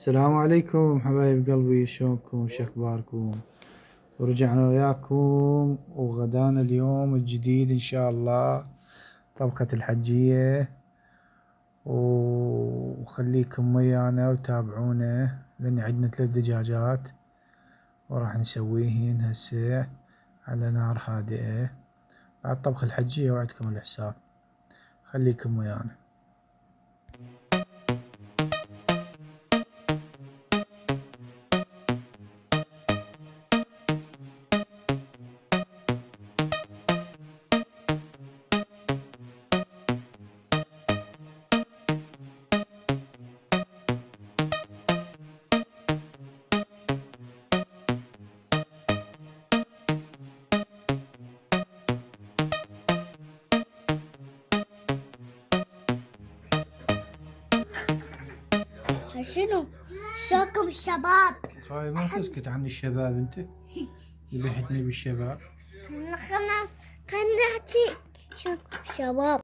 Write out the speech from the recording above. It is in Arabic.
السلام عليكم حبايب قلبي، شلونكم؟ شخباركم؟ ورجعنا وياكم وغدانا اليوم الجديد ان شاء الله طبخة الحجية، وخليكم ويانا وتابعونا لان عندنا 3 دجاجات وراح نسويهن هسه على نار هادئة بعد طبخ الحجية وعدكم الحساب. خليكم ويانا. شنو؟ شوكم الشباب. طيب ما تسكت عن الشباب انت؟ ذبحتني بالشباب. خلنا نحكي شوكم الشباب.